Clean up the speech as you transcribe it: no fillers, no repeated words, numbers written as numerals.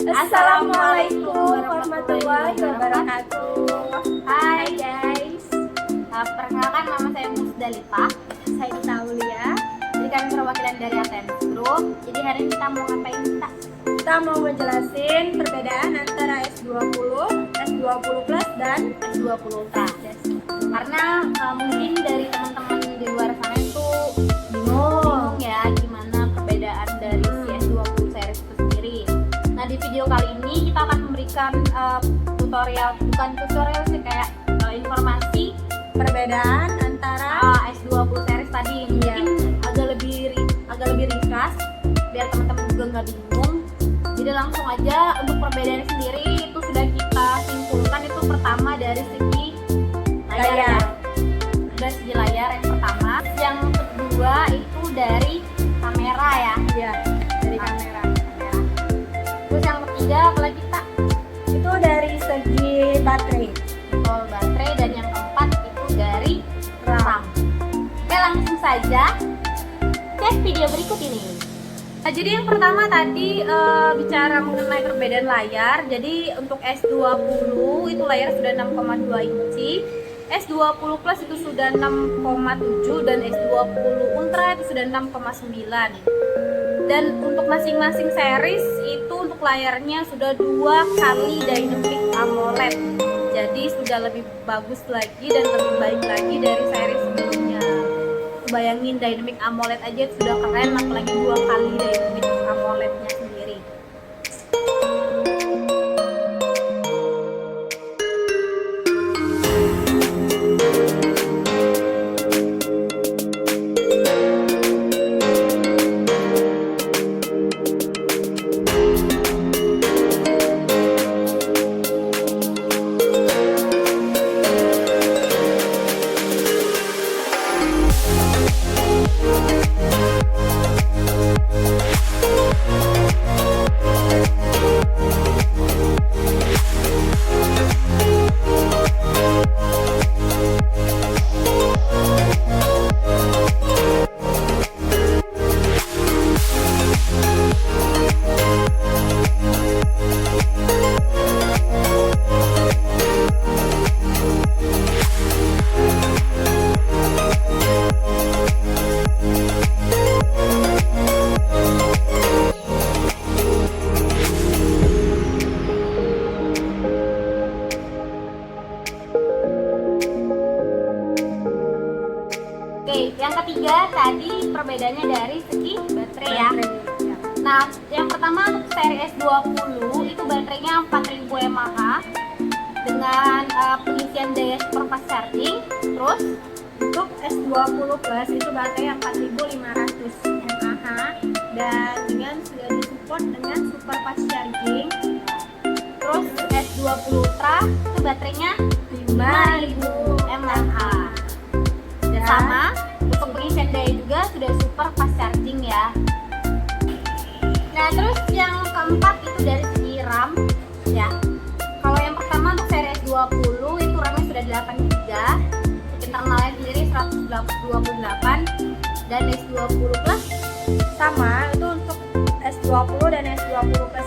Assalamualaikum warahmatullahi wabarakatuh. Hai guys, perkenalkan nama saya Musdalifah. Saya Taulia. Jadi kami perwakilan dari Athens Group. Jadi hari ini kita mau ngapain Kak? Kita mau ngejelasin perbedaan antara S20, S20 Plus dan S20 Ultra. Karena mungkin dari teman-teman di luar sana itu bingung ya gimana perbedaan dari si S20 series itu sendiri. Nah di video kali ini kita akan memberikan bukan tutorial sih, kayak informasi perbedaan antara S20 series tadi. Mungkin agak lebih ringkas biar teman-teman juga nggak bingung. Jadi langsung aja, untuk perbedaannya sendiri itu sudah kita simpulkan. Itu pertama dari segi layar. Dari segi layar yang pertama. Yang kedua itu dari kamera ya. Iya, dari kamera. Terus yang ketiga apalagi Kak? Itu dari segi baterai. Oh, baterai. Dan yang keempat itu dari RAM. Oke, langsung saja cek video berikut ini. Nah, jadi yang pertama tadi bicara mengenai perbedaan layar. Jadi untuk S20 itu layar sudah 6,2 inci, S20 Plus itu sudah 6,7 dan S20 Ultra itu sudah 6,9. Dan untuk masing-masing series itu untuk layarnya sudah 2 kali Dynamic AMOLED. Jadi sudah lebih bagus lagi dan lebih baik lagi dari series sebelumnya. Bayangin Dynamic AMOLED aja sudah keren, apalagi 2 kali Dynamic AMOLED-nya sendiri. Oke, yang ketiga tadi perbedaannya dari segi baterai ya. Nah, yang pertama untuk seri S20 itu baterainya 4000 mAh dengan pengisian daya super fast charging. Terus Untuk S20 Plus itu baterai 4500 mAh dan sudah disupport dengan super fast charging. Terus S20 Ultra itu baterainya 5000 mAh. Dan sama untuk pengisian daya juga sudah super fast charging ya. Nah, terus yang keempat itu dari segi RAM ya. Kalau yang pertama untuk seri S20 itu RAM-nya sudah 8 GB, internalnya sendiri 128, dan S20 Plus Sama itu untuk S20 dan S20 Plus